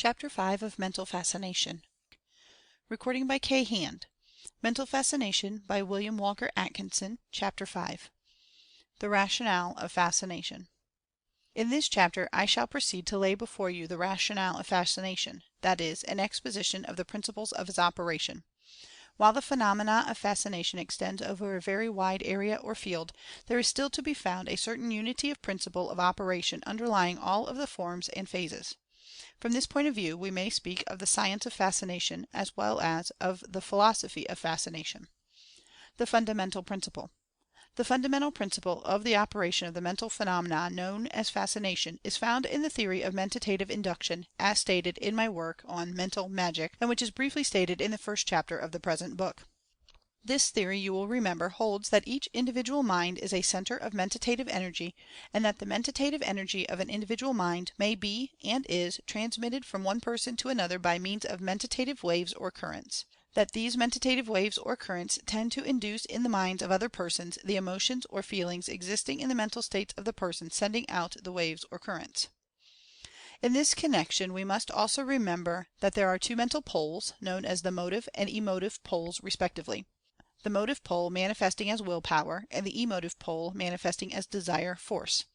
Chapter 5 of Mental Fascination. Recording by K. Hand. Mental Fascination by William Walker Atkinson. Chapter 5. The Rationale of Fascination. In this chapter I shall proceed to lay before you the rationale of fascination, that is, an exposition of the principles of its operation. While the phenomena of fascination extends over a very wide area or field, there is still to be found a certain unity of principle of operation underlying all of the forms and phases. From this point of view, we may speak of the science of fascination as well as of the philosophy of fascination. The fundamental principle. The fundamental principle of the operation of the mental phenomena known as fascination is found in the theory of mentative induction, as stated in my work on Mental Magic, and which is briefly stated in the first chapter of the present book. This theory, you will remember, holds that each individual mind is a center of mentative energy, and that the mentative energy of an individual mind may be, and is, transmitted from one person to another by means of mentative waves or currents. That these mentative waves or currents tend to induce in the minds of other persons the emotions or feelings existing in the mental states of the person sending out the waves or currents. In this connection we must also remember that there are two mental poles, known as the motive and emotive poles respectively. The motive pole manifesting as will power, and the emotive pole manifesting as desire force.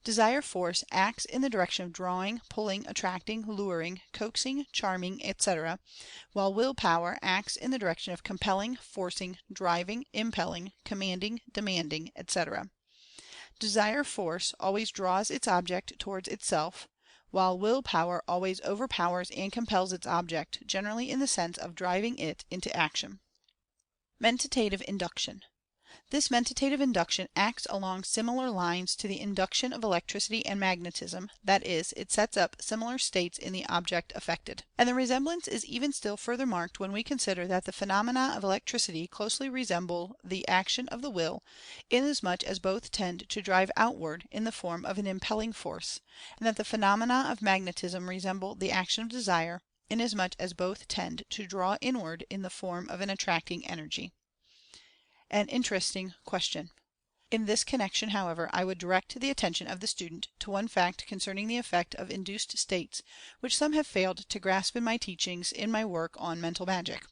Desire force acts in the direction of drawing, pulling, attracting, luring, coaxing, charming, etc., while will power acts in the direction of compelling, forcing, driving, impelling, commanding, demanding, etc. Desire force always draws its object towards itself, while will power always overpowers and compels its object, generally in the sense of driving it into action. Mentative induction. This mentative induction acts along similar lines to the induction of electricity and magnetism, that is, it sets up similar states in the object affected. And the resemblance is even still further marked when we consider that the phenomena of electricity closely resemble the action of the will, inasmuch as both tend to drive outward in the form of an impelling force, and that the phenomena of magnetism resemble the action of desire, inasmuch as both tend to draw inward in the form of an attracting energy. An interesting question. In this connection, however, I would direct the attention of the student to one fact concerning the effect of induced states, which some have failed to grasp in my teachings in my work on Mental Magic.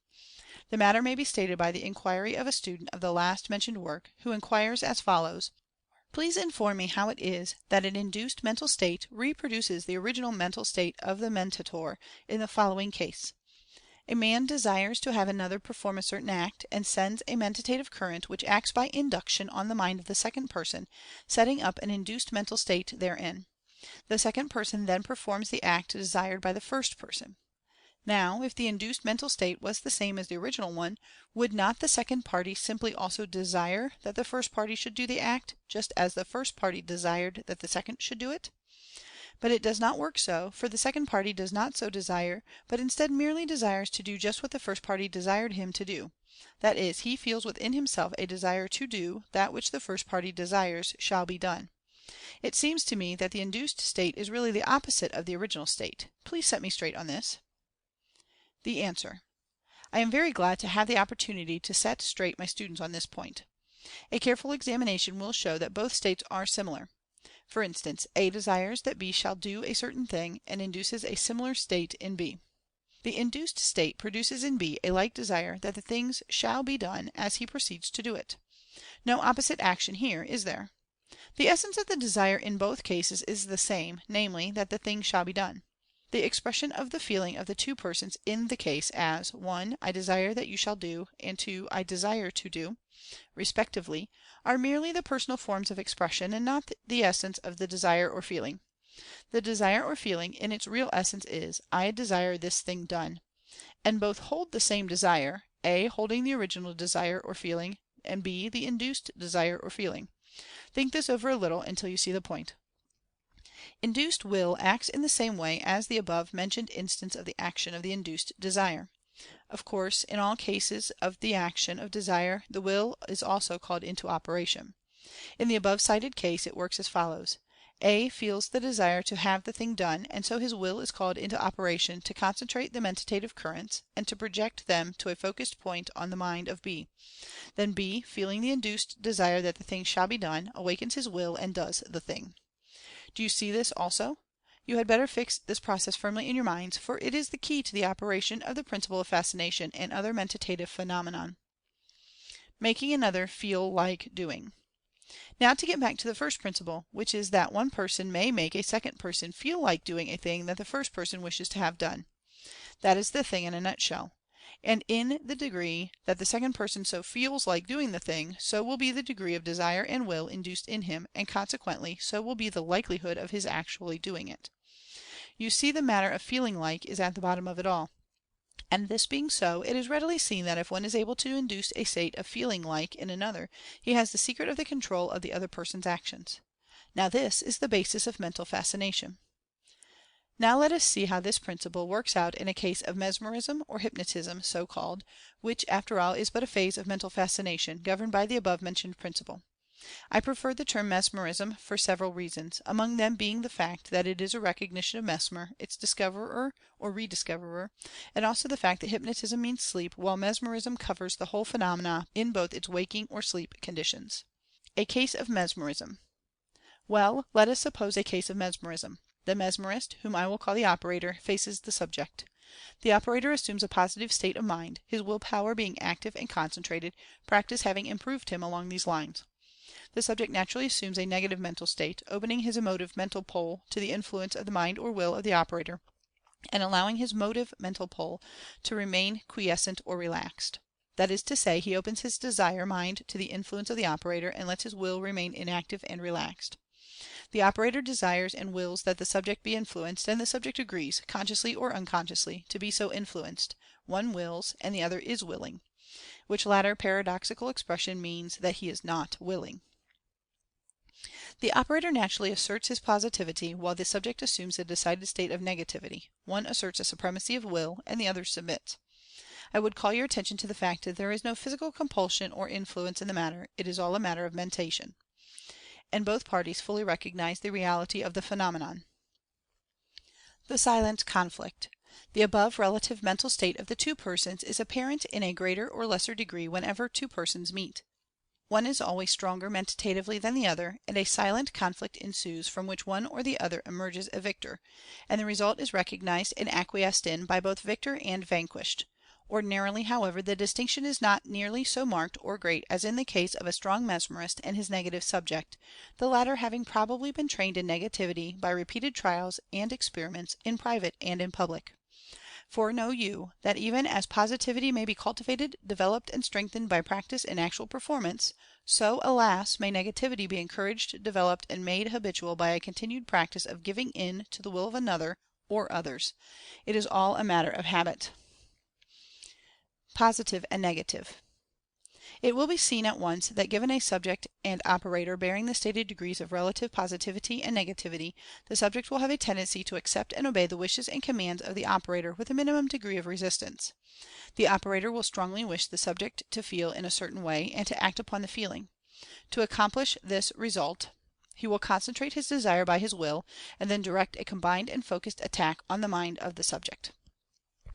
The matter may be stated by the inquiry of a student of the last mentioned work, who inquires as follows: "Please inform me how it is that an induced mental state reproduces the original mental state of the mentator in the following case. A man desires to have another perform a certain act, and sends a mentative current which acts by induction on the mind of the second person, setting up an induced mental state therein. The second person then performs the act desired by the first person. Now, if the induced mental state was the same as the original one, would not the second party simply also desire that the first party should do the act, just as the first party desired that the second should do it? But it does not work so, for the second party does not so desire, but instead merely desires to do just what the first party desired him to do. That is, he feels within himself a desire to do that which the first party desires shall be done. It seems to me that the induced state is really the opposite of the original state. Please set me straight on this." The answer. I am very glad to have the opportunity to set straight my students on this point. A careful examination will show that both states are similar. For instance, A desires that B shall do a certain thing, and induces a similar state in B. The induced state produces in B a like desire that the things shall be done as he proceeds to do it. No opposite action here, is there? The essence of the desire in both cases is the same, namely, that the thing shall be done. The expression of the feeling of the two persons in the case as 1. I desire that you shall do, and 2. I desire to do, respectively, are merely the personal forms of expression, and not the essence of the desire or feeling. The desire or feeling in its real essence is, I desire this thing done. And both hold the same desire, A holding the original desire or feeling, and B the induced desire or feeling. Think this over a little until you see the point. Induced will acts in the same way as the above mentioned instance of the action of the induced desire. Of course, in all cases of the action of desire the will is also called into operation. In the above cited case it works as follows: A feels the desire to have the thing done, and so his will is called into operation to concentrate the mentative currents, and to project them to a focused point on the mind of B. Then B, feeling the induced desire that the thing shall be done, awakens his will and does the thing. Do you see this also? You had better fix this process firmly in your minds, for it is the key to the operation of the principle of Fascination and other mentative phenomena. Making another feel like doing. Now to get back to the first principle, which is that one person may make a second person feel like doing a thing that the first person wishes to have done. That is the thing in a nutshell. And in the degree that the second person so feels like doing the thing, so will be the degree of desire and will induced in him, and consequently so will be the likelihood of his actually doing it. You see, the matter of feeling like is at the bottom of it all. And this being so, it is readily seen that if one is able to induce a state of feeling like in another, he has the secret of the control of the other person's actions. Now this is the basis of Mental Fascination. Now let us see how this principle works out in a case of mesmerism or hypnotism, so called, which after all is but a phase of Mental Fascination, governed by the above mentioned principle. I prefer the term mesmerism for several reasons, among them being the fact that it is a recognition of Mesmer, its discoverer or rediscoverer, and also the fact that hypnotism means sleep, while mesmerism covers the whole phenomena in both its waking or sleep conditions. A case of mesmerism. Well, let us suppose a case of mesmerism. The mesmerist, whom I will call the operator, faces the subject. The operator assumes a positive state of mind, his will power being active and concentrated, practice having improved him along these lines. The subject naturally assumes a negative mental state, opening his emotive mental pole to the influence of the mind or will of the operator, and allowing his motive mental pole to remain quiescent or relaxed. That is to say, he opens his desire mind to the influence of the operator, and lets his will remain inactive and relaxed. The operator desires and wills that the subject be influenced, and the subject agrees, consciously or unconsciously, to be so influenced. One wills, and the other is willing, which latter paradoxical expression means that he is not willing. The operator naturally asserts his positivity, while the subject assumes a decided state of negativity. One asserts a supremacy of will, and the other submits. I would call your attention to the fact that there is no physical compulsion or influence in the matter; it is all a matter of mentation. And both parties fully recognize the reality of the phenomenon. The silent conflict. The above relative mental state of the two persons is apparent in a greater or lesser degree whenever two persons meet. One is always stronger mentatively than the other, and a silent conflict ensues from which one or the other emerges a victor, and the result is recognized and acquiesced in by both victor and vanquished. Ordinarily, however, the distinction is not nearly so marked or great as in the case of a strong mesmerist and his negative subject, the latter having probably been trained in negativity by repeated trials and experiments in private and in public. For know you, that even as positivity may be cultivated, developed, and strengthened by practice and actual performance, so, alas, may negativity be encouraged, developed, and made habitual by a continued practice of giving in to the will of another or others. It is all a matter of habit. Positive and negative. It will be seen at once that given a subject and operator bearing the stated degrees of relative positivity and negativity, the subject will have a tendency to accept and obey the wishes and commands of the operator with a minimum degree of resistance. The operator will strongly wish the subject to feel in a certain way, and to act upon the feeling. To accomplish this result, he will concentrate his desire by his will, and then direct a combined and focused attack on the mind of the subject.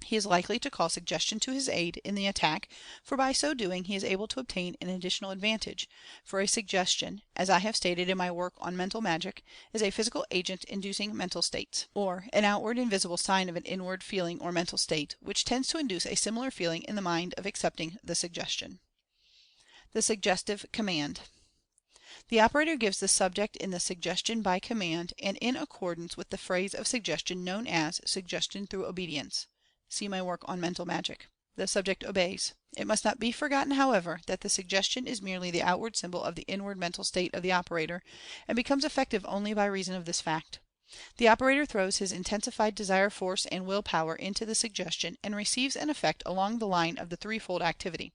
He is likely to call Suggestion to his aid in the attack, for by so doing he is able to obtain an additional advantage, for a Suggestion, as I have stated in my work on Mental Magic, is a physical agent inducing mental states, or an outward and visible sign of an inward feeling or mental state, which tends to induce a similar feeling in the mind of accepting the Suggestion. The Suggestive Command. The operator gives the subject in the Suggestion by command, and in accordance with the phrase of suggestion known as Suggestion through Obedience. See my work on Mental Magic. The subject obeys. It must not be forgotten, however, that the Suggestion is merely the outward symbol of the inward mental state of the operator, and becomes effective only by reason of this fact. The operator throws his intensified desire force and will power into the Suggestion, and receives an effect along the line of the threefold activity.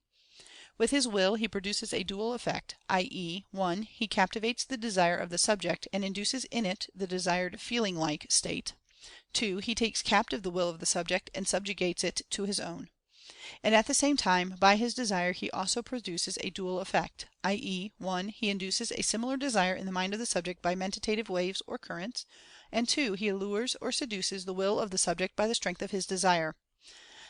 With his will he produces a dual effect, i.e., 1. He captivates the desire of the subject, and induces in it the desired feeling like state. 2. He takes captive the will of the subject, and subjugates it to his own. And at the same time, by his desire he also produces a dual effect, i.e., 1. He induces a similar desire in the mind of the subject by mentative waves or currents, and 2. He allures or seduces the will of the subject by the strength of his desire.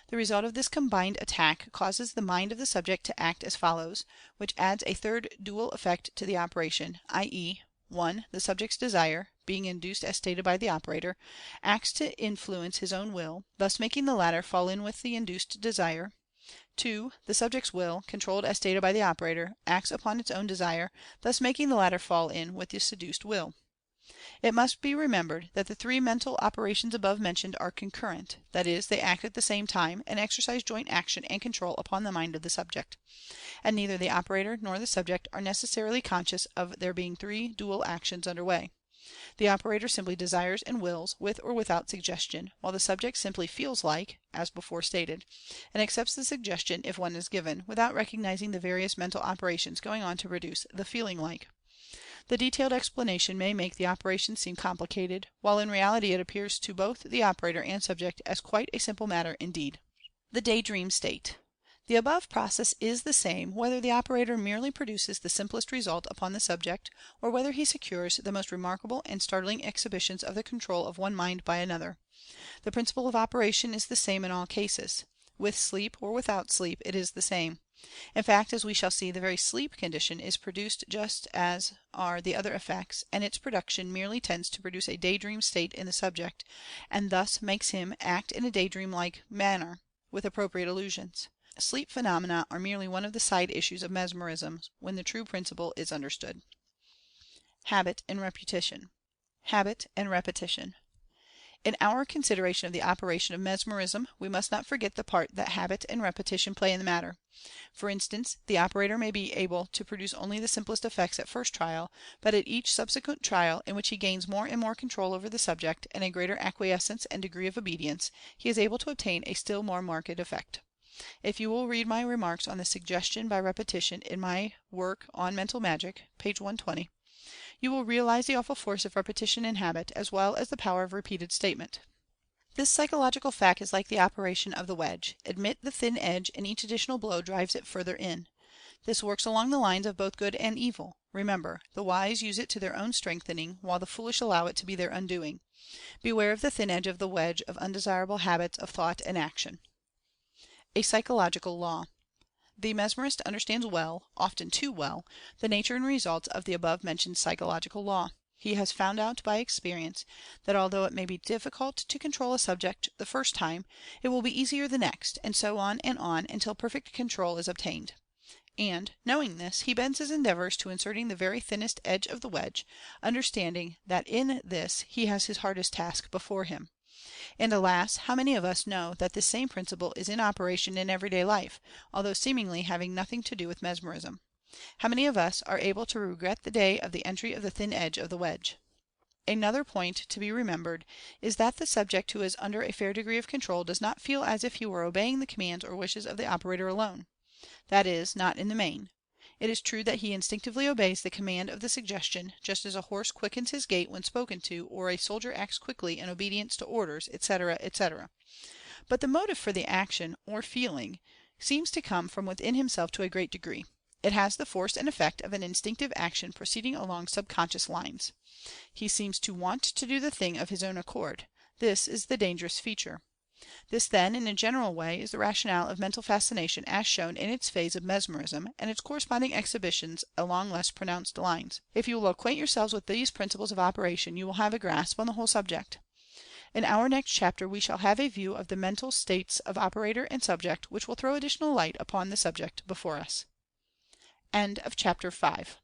The result of this combined attack causes the mind of the subject to act as follows, which adds a third dual effect to the operation, i.e. 1. The subject's desire, being induced as stated by the operator, acts to influence his own will, thus making the latter fall in with the induced desire. 2. The subject's will, controlled as stated by the operator, acts upon its own desire, thus making the latter fall in with the seduced will. It must be remembered that the three mental operations above mentioned are concurrent, that is, they act at the same time, and exercise joint action and control upon the mind of the subject. And neither the operator nor the subject are necessarily conscious of there being three dual actions under way. The operator simply desires and wills, with or without suggestion, while the subject simply feels like, as before stated, and accepts the suggestion if one is given, without recognizing the various mental operations going on to produce the feeling like. The detailed explanation may make the operation seem complicated, while in reality it appears to both the operator and subject as quite a simple matter indeed. The daydream state. The above process is the same whether the operator merely produces the simplest result upon the subject, or whether he secures the most remarkable and startling exhibitions of the control of one mind by another. The principle of operation is the same in all cases. With sleep or without sleep, it is the same. In fact, as we shall see, the very sleep condition is produced just as are the other effects, and its production merely tends to produce a daydream state in the subject, and thus makes him act in a daydream-like manner, with appropriate illusions. Sleep phenomena are merely one of the side issues of mesmerism when the true principle is understood. Habit and repetition. Habit and repetition. In our consideration of the operation of mesmerism, we must not forget the part that habit and repetition play in the matter. For instance, the operator may be able to produce only the simplest effects at first trial, but at each subsequent trial, in which he gains more and more control over the subject, and a greater acquiescence and degree of obedience, he is able to obtain a still more marked effect. If you will read my remarks on the suggestion by repetition in my work on Mental Magic, page 120, you will realize the awful force of repetition in habit, as well as the power of repeated statement. This psychological fact is like the operation of the wedge. Admit the thin edge, and each additional blow drives it further in. This works along the lines of both good and evil. Remember, the wise use it to their own strengthening, while the foolish allow it to be their undoing. Beware of the thin edge of the wedge of undesirable habits of thought and action. A psychological law. The mesmerist understands well, often too well, the nature and results of the above mentioned psychological law. He has found out by experience that although it may be difficult to control a subject the first time, it will be easier the next, and so on until perfect control is obtained. And, knowing this, he bends his endeavors to inserting the very thinnest edge of the wedge, understanding that in this he has his hardest task before him. And alas, how many of us know that this same principle is in operation in everyday life, although seemingly having nothing to do with mesmerism? How many of us are able to regret the day of the entry of the thin edge of the wedge? Another point to be remembered is that the subject who is under a fair degree of control does not feel as if he were obeying the commands or wishes of the operator alone. That is, not in the main. It is true that he instinctively obeys the command of the suggestion, just as a horse quickens his gait when spoken to, or a soldier acts quickly in obedience to orders, etc., etc. But the motive for the action, or feeling, seems to come from within himself to a great degree. It has the force and effect of an instinctive action proceeding along subconscious lines. He seems to want to do the thing of his own accord. This is the dangerous feature. This, then, in a general way, is the rationale of Mental Fascination as shown in its phase of mesmerism, and its corresponding exhibitions along less pronounced lines. If you will acquaint yourselves with these principles of operation, you will have a grasp on the whole subject. In our next chapter we shall have a view of the mental states of operator and subject, which will throw additional light upon the subject before us. End of chapter 5.